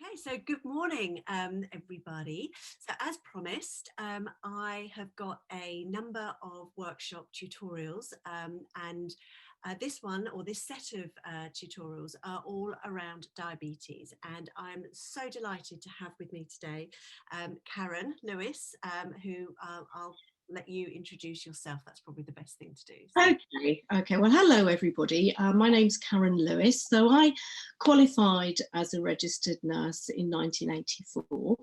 Okay, so good morning, everybody. So as promised, I have got a number of workshop tutorials and this one or this set of tutorials are all around diabetes, and I'm so delighted to have with me today Karen Lewis, who I'll let you introduce yourself. That's probably the best thing to do. So. Okay. Well, hello, everybody. My name's Karen Lewis. So I qualified as a registered nurse in 1984.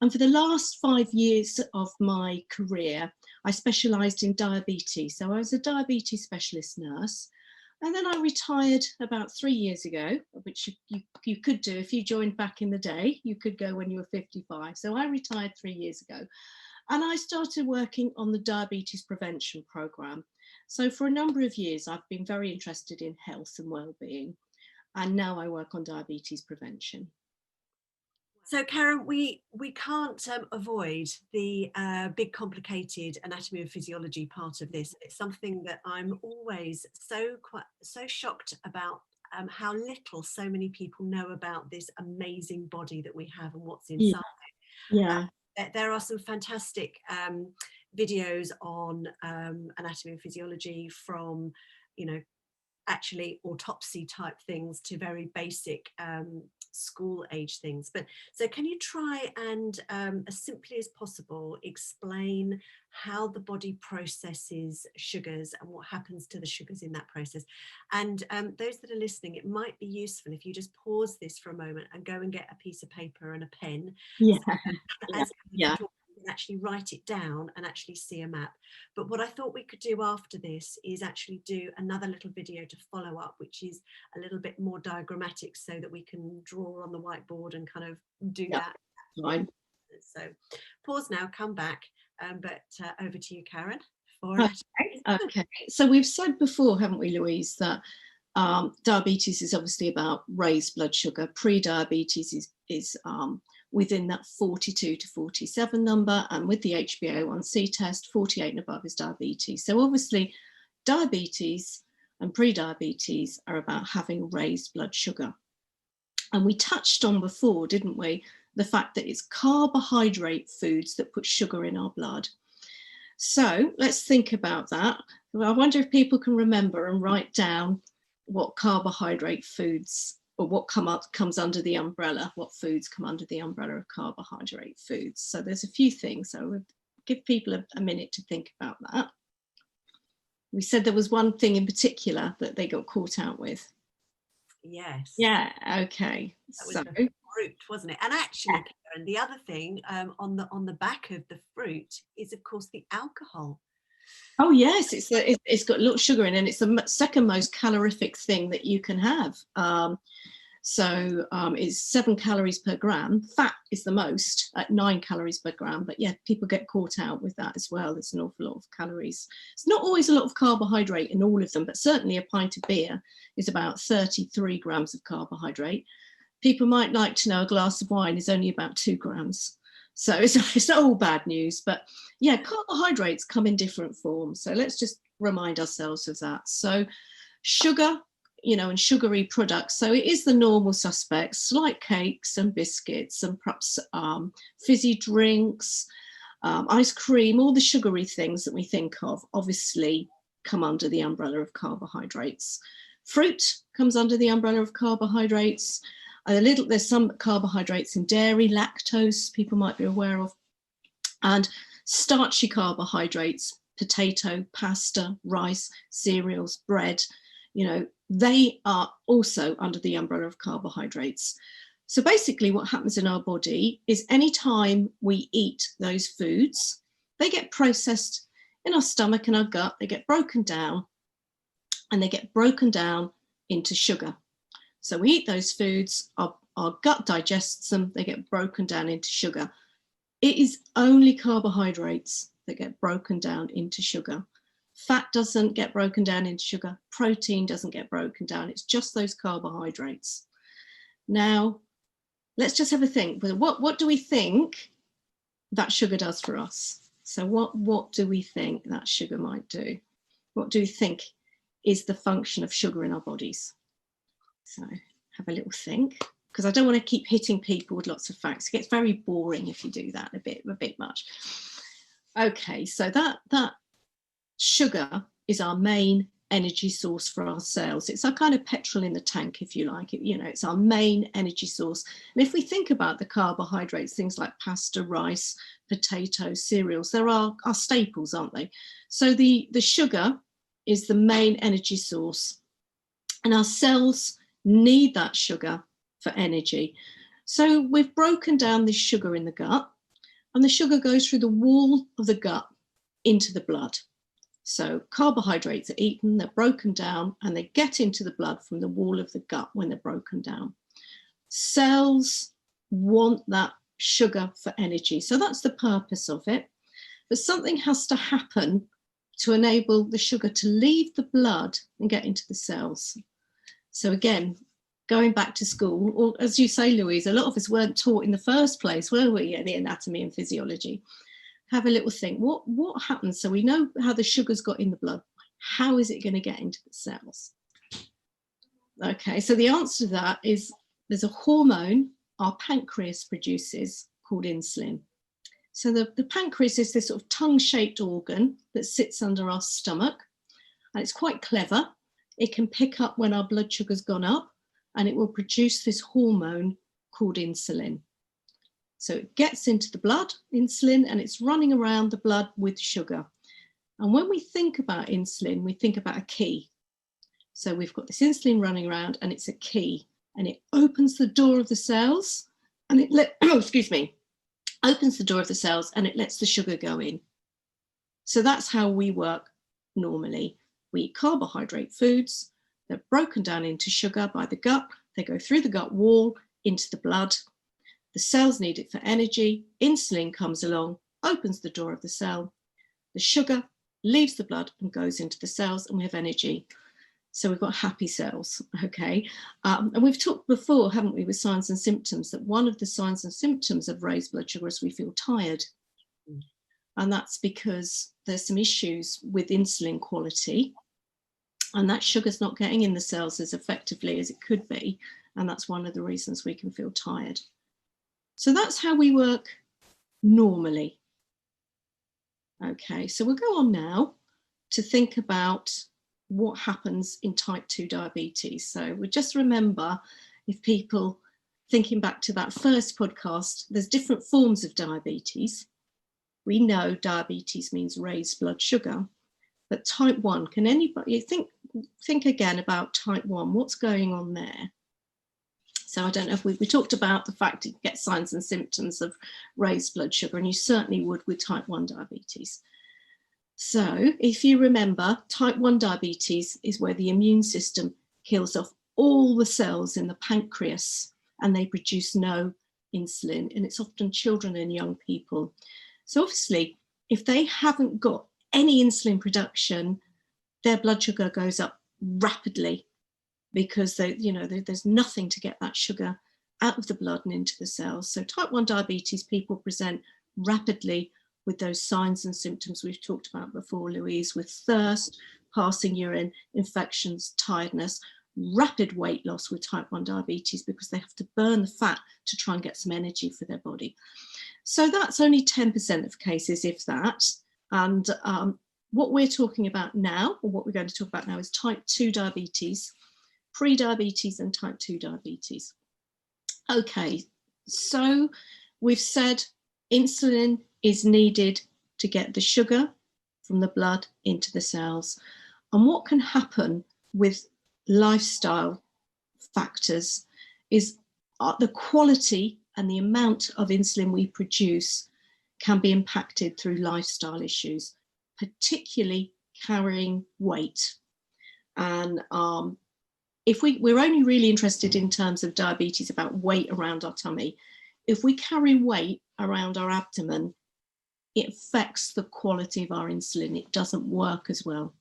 And for the last 5 years of my career, I specialised in diabetes. So I was a diabetes specialist nurse. And then I retired about 3 years ago, which you could do if you joined back in the day. You could go when you were 55. So I retired 3 years ago. And I started working on the diabetes prevention programme. So for a number of years, I've been very interested in health and well-being. And now I work on diabetes prevention. So Karen, we can't avoid the big complicated anatomy and physiology part of this. It's something that I'm always so shocked about, how little so many people know about this amazing body that we have and what's inside. Yeah. There are some fantastic videos on anatomy and physiology, from, actually autopsy type things to very basic school age things. But so can you try and as simply as possible explain how the body processes sugars and what happens to the sugars in that process? And those that are listening, it might be useful if you just pause this for a moment and go and get a piece of paper and a pen. Yeah. As and actually write it down and actually see a map. But what I thought we could do after this is actually do another little video to follow up, which is a little bit more diagrammatic, so that we can draw on the whiteboard and kind of do that. Fine. So pause now, come back, but over to you, Karen. Okay. So we've said before, haven't we, Louise, that diabetes is obviously about raised blood sugar. Pre-diabetes is within that 42 to 47 number, and with the HbA1c test, 48 and above is diabetes. So obviously diabetes and pre-diabetes are about having raised blood sugar. And we touched on before, didn't we, the fact that it's carbohydrate foods that put sugar in our blood. So let's think about that. I wonder if people can remember and write down what carbohydrate foods, or what comes under the umbrella, what foods come under the umbrella of carbohydrate foods. So there's a few things. So we'll give people a minute to think about that. We said there was one thing in particular that they got caught out with. Yes. Yeah, okay. That was the fruit, wasn't it? And actually, Karen, the other thing on the back of the fruit is, of course, the alcohol. Oh yes, it's got a lot of sugar in it, and it's the second most calorific thing that you can have. It's 7 calories per gram. Fat is the most at 9 calories per gram. But yeah, people get caught out with that as well. There's an awful lot of calories. It's not always a lot of carbohydrate in all of them, but certainly a pint of beer is about 33 grams of carbohydrate. People might like to know a glass of wine is only about 2 grams. So it's not all bad news, but yeah, carbohydrates come in different forms. So let's just remind ourselves of that. So sugar, and sugary products. So it is the normal suspects, like cakes and biscuits and perhaps fizzy drinks, ice cream, all the sugary things that we think of obviously come under the umbrella of carbohydrates. Fruit comes under the umbrella of carbohydrates. There's some carbohydrates in dairy, lactose, people might be aware of, and starchy carbohydrates, potato, pasta, rice, cereals, bread, they are also under the umbrella of carbohydrates. So basically what happens in our body is anytime we eat those foods, they get processed in our stomach and our gut, they get broken down, and they get broken down into sugar. So we eat those foods, our gut digests them, they get broken down into sugar. It is only carbohydrates that get broken down into sugar. Fat doesn't get broken down into sugar. Protein doesn't get broken down. It's just those carbohydrates. Now, let's just have a think. What do we think that sugar does for us? So what do we think that sugar might do? What do we think is the function of sugar in our bodies? So have a little think. because I don't want to keep hitting people with lots of facts. It gets very boring if you do that a bit much. Okay, so that sugar is our main energy source for our cells. It's our kind of petrol in the tank, if you like. It's our main energy source. And if we think about the carbohydrates, things like pasta, rice, potatoes, cereals, they're our staples, aren't they? So the sugar is the main energy source, and our cells need that sugar for energy. So we've broken down this sugar in the gut, and the sugar goes through the wall of the gut into the blood. So carbohydrates are eaten, they're broken down, and they get into the blood from the wall of the gut when they're broken down. Cells want that sugar for energy. So that's the purpose of it. But something has to happen to enable the sugar to leave the blood and get into the cells. So again, going back to school, or as you say, Louise, a lot of us weren't taught in the first place, were we, the anatomy and physiology? Have a little think, what happens? So we know how the sugar's got in the blood. How is it going to get into the cells? Okay, so the answer to that is there's a hormone our pancreas produces called insulin. So the pancreas is this sort of tongue-shaped organ that sits under our stomach, and it's quite clever. It can pick up when our blood sugar's gone up, and it will produce this hormone called insulin. So it gets into the blood, insulin, and it's running around the blood with sugar. And when we think about insulin, we think about a key. So we've got this insulin running around, and it's a key, and it opens the door of the cells, and opens the door of the cells, and it lets the sugar go in. So that's how we work normally. We eat carbohydrate foods. They're broken down into sugar by the gut. They go through the gut wall into the blood. The cells need it for energy. Insulin comes along, opens the door of the cell. The sugar leaves the blood and goes into the cells, and we have energy. So we've got happy cells, okay? And we've talked before, haven't we, with signs and symptoms, that one of the signs and symptoms of raised blood sugar is we feel tired. And that's because there's some issues with insulin quality, and that sugar's not getting in the cells as effectively as it could be. And that's one of the reasons we can feel tired. So that's how we work normally. Okay, so we'll go on now to think about what happens in type 2 diabetes. So we just remember, if people thinking back to that first podcast, there's different forms of diabetes. We know diabetes means raised blood sugar, but type 1, can anybody think again about type 1? What's going on there? So I don't know if we talked about the fact you get signs and symptoms of raised blood sugar, and you certainly would with type 1 diabetes. So if you remember, type 1 diabetes is where the immune system kills off all the cells in the pancreas, and they produce no insulin, and it's often children and young people. So obviously, if they haven't got any insulin production, their blood sugar goes up rapidly, because there's nothing to get that sugar out of the blood and into the cells. So type 1 diabetes people present rapidly with those signs and symptoms we've talked about before, Louise, with thirst, passing urine, infections, tiredness, rapid weight loss with type 1 diabetes, because they have to burn the fat to try and get some energy for their body. So that's only 10% of cases, if that. And what we're talking about now, or what we're going to talk about now, is type 2 diabetes, pre-diabetes and type 2 diabetes. Okay, so we've said insulin is needed to get the sugar from the blood into the cells. And what can happen with lifestyle factors is the quality and the amount of insulin we produce can be impacted through lifestyle issues, particularly carrying weight. And if we're only really interested in terms of diabetes about weight around our tummy, if we carry weight around our abdomen, it affects the quality of our insulin. It doesn't work as well.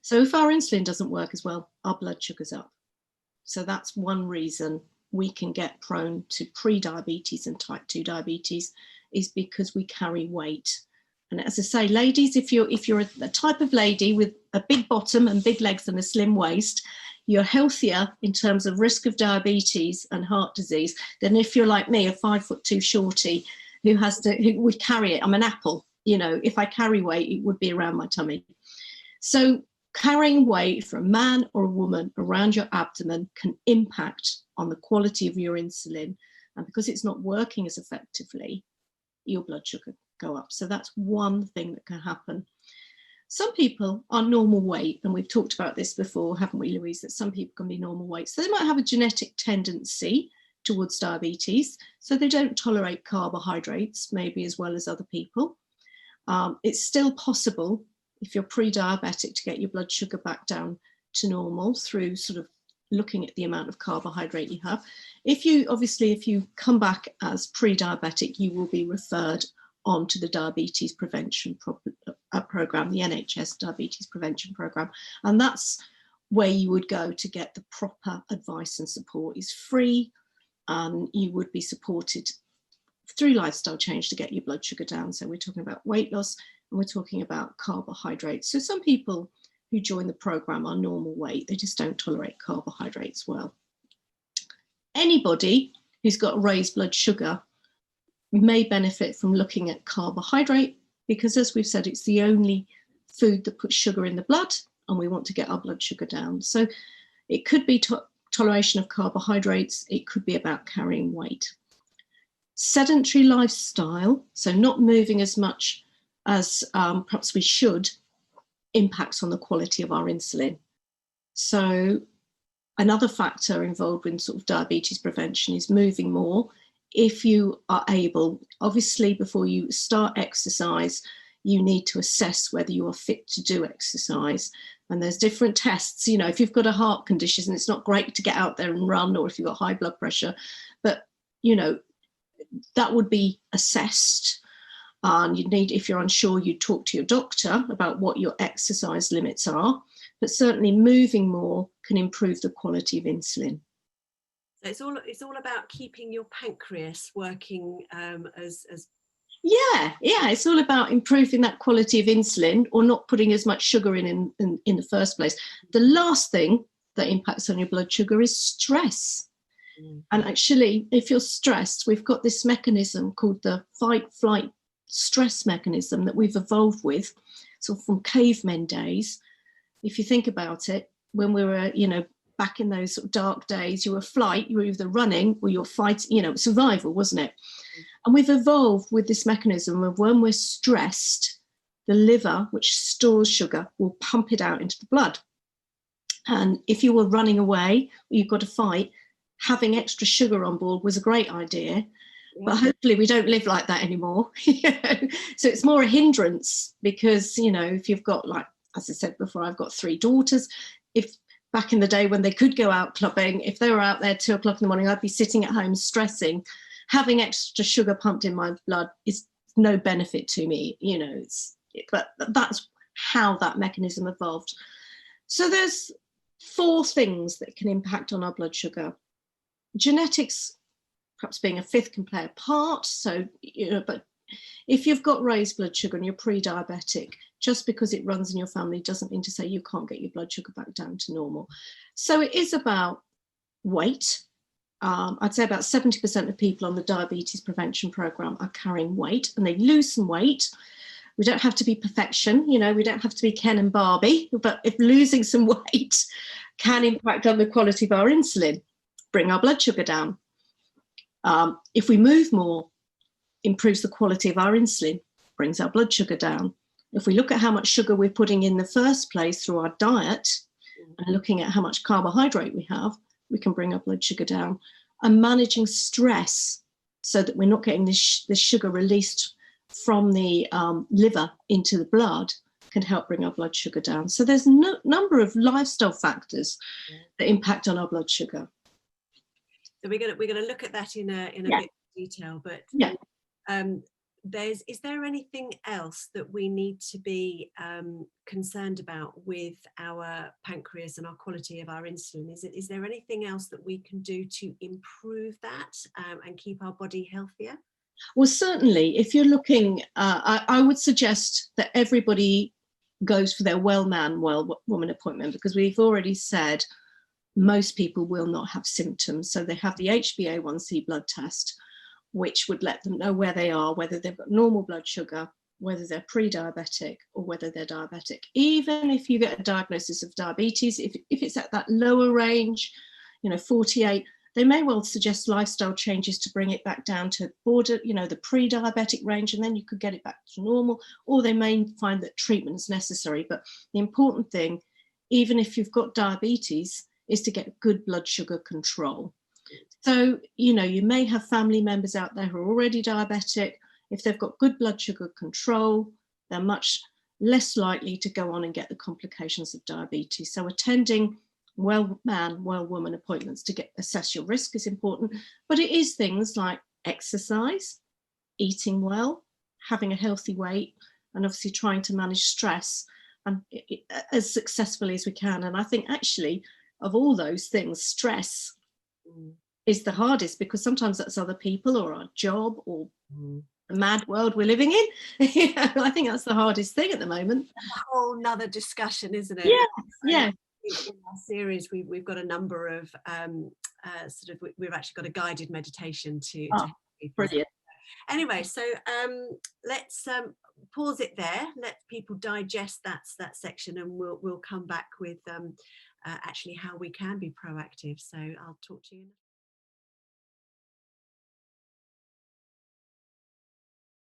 So if our insulin doesn't work as well, our blood sugar's up. So that's one reason we can get prone to pre-diabetes and type 2 diabetes, is because we carry weight. And as I say, ladies, if you're a type of lady with a big bottom and big legs and a slim waist, you're healthier in terms of risk of diabetes and heart disease than if you're like me, a 5'2" shorty who would carry it. I'm an apple, you know, if I carry weight, it would be around my tummy. So carrying weight for a man or a woman around your abdomen can impact on the quality of your insulin. And because it's not working as effectively, your blood sugar go up. So that's one thing that can happen. Some people are normal weight, and we've talked about this before, haven't we, Louise, that some people can be normal weight. So they might have a genetic tendency towards diabetes, so they don't tolerate carbohydrates maybe as well as other people. It's still possible, if you're pre-diabetic, to get your blood sugar back down to normal through sort of looking at the amount of carbohydrate you have. If you come back as pre-diabetic, you will be referred on to the diabetes prevention program, the NHS diabetes prevention program. And that's where you would go to get the proper advice and support. It's free, and you would be supported through lifestyle change to get your blood sugar down. So we're talking about weight loss, and we're talking about carbohydrates. So some people who join the program are normal weight, they just don't tolerate carbohydrates well. Anybody who's got raised blood sugar may benefit from looking at carbohydrate, because as we've said, it's the only food that puts sugar in the blood, and we want to get our blood sugar down. So it could be toleration of carbohydrates, it could be about carrying weight. Sedentary lifestyle, so not moving as much as perhaps we should, impacts on the quality of our insulin. So another factor involved in sort of diabetes prevention is moving more. If you are able, obviously before you start exercise, you need to assess whether you are fit to do exercise. And there's different tests, you know, if you've got a heart condition, it's not great to get out there and run, or if you've got high blood pressure, but, you know, that would be assessed. And you need, if you're unsure, you talk to your doctor about what your exercise limits are, but certainly moving more can improve the quality of insulin. So it's all about keeping your pancreas working as yeah, it's all about improving that quality of insulin, or not putting as much sugar in the first place. The last thing that impacts on your blood sugar is stress. And actually, if you're stressed, we've got this mechanism called the fight flight stress mechanism that we've evolved with, sort of from cavemen days. If you think about it, when we were, you know, back in those sort of dark days, you were flight, you were either running or you're fighting, you know, survival, wasn't it? And we've evolved with this mechanism of when we're stressed, the liver, which stores sugar, will pump it out into the blood. And if you were running away, or you've got to fight, having extra sugar on board was a great idea. But hopefully we don't live like that anymore. So it's more a hindrance, because, you know, if you've got, like, as I said before, I've got 3 daughters. If back in the day when they could go out clubbing, if they were out there 2 o'clock in the morning, I'd be sitting at home stressing. Having extra sugar pumped in my blood is no benefit to me, you know, but that's how that mechanism evolved. So there's 4 things that can impact on our blood sugar. Genetics, perhaps being a 5th can play a part. So, you know, but if you've got raised blood sugar and you're pre-diabetic, just because it runs in your family doesn't mean to say you can't get your blood sugar back down to normal. So it is about weight. I'd say about 70% of people on the diabetes prevention program are carrying weight, and they lose some weight. We don't have to be perfection, you know, we don't have to be Ken and Barbie, but if losing some weight can impact on the quality of our insulin, bring our blood sugar down. If we move more, improves the quality of our insulin, brings our blood sugar down. If we look at how much sugar we're putting in the first place through our diet, and looking at how much carbohydrate we have, we can bring our blood sugar down. And managing stress so that we're not getting this sugar released from the liver into the blood can help bring our blood sugar down. So there's a number of lifestyle factors that impact on our blood sugar. So we're gonna look at that in a bit of detail, but is there anything else that we need to be concerned about with our pancreas and our quality of our insulin? Is there anything else that we can do to improve that and keep our body healthier? Well, certainly, if you're looking, I would suggest that everybody goes for their well man, well woman appointment, because we've already said most people will not have symptoms. So they have the HbA1c blood test, which would let them know where they are, whether they've got normal blood sugar, whether they're pre-diabetic or whether they're diabetic. Even if you get a diagnosis of diabetes, if it's at that lower range, 48, they may well suggest lifestyle changes to bring it back down to border, the pre-diabetic range, and then you could get it back to normal, or they may find that treatment is necessary. But the important thing, even if you've got diabetes, is to get good blood sugar control. So, you may have family members out there who are already diabetic. If they've got good blood sugar control, they're much less likely to go on and get the complications of diabetes. So attending well man, well woman appointments to assess your risk is important, but it is things like exercise, eating well, having a healthy weight, and obviously trying to manage stress and as successfully as we can. And I think actually of all those things, stress is the hardest, because sometimes that's other people or our job or the mad world we're living in. I think that's the hardest thing at the moment. A whole nother discussion, isn't it? Yeah. In our series, we've got a number of we've actually got a guided meditation to help people. Brilliant. Anyway, so let's pause it there. Let people digest that section, and we'll come back with actually how we can be proactive. So I'll talk to you.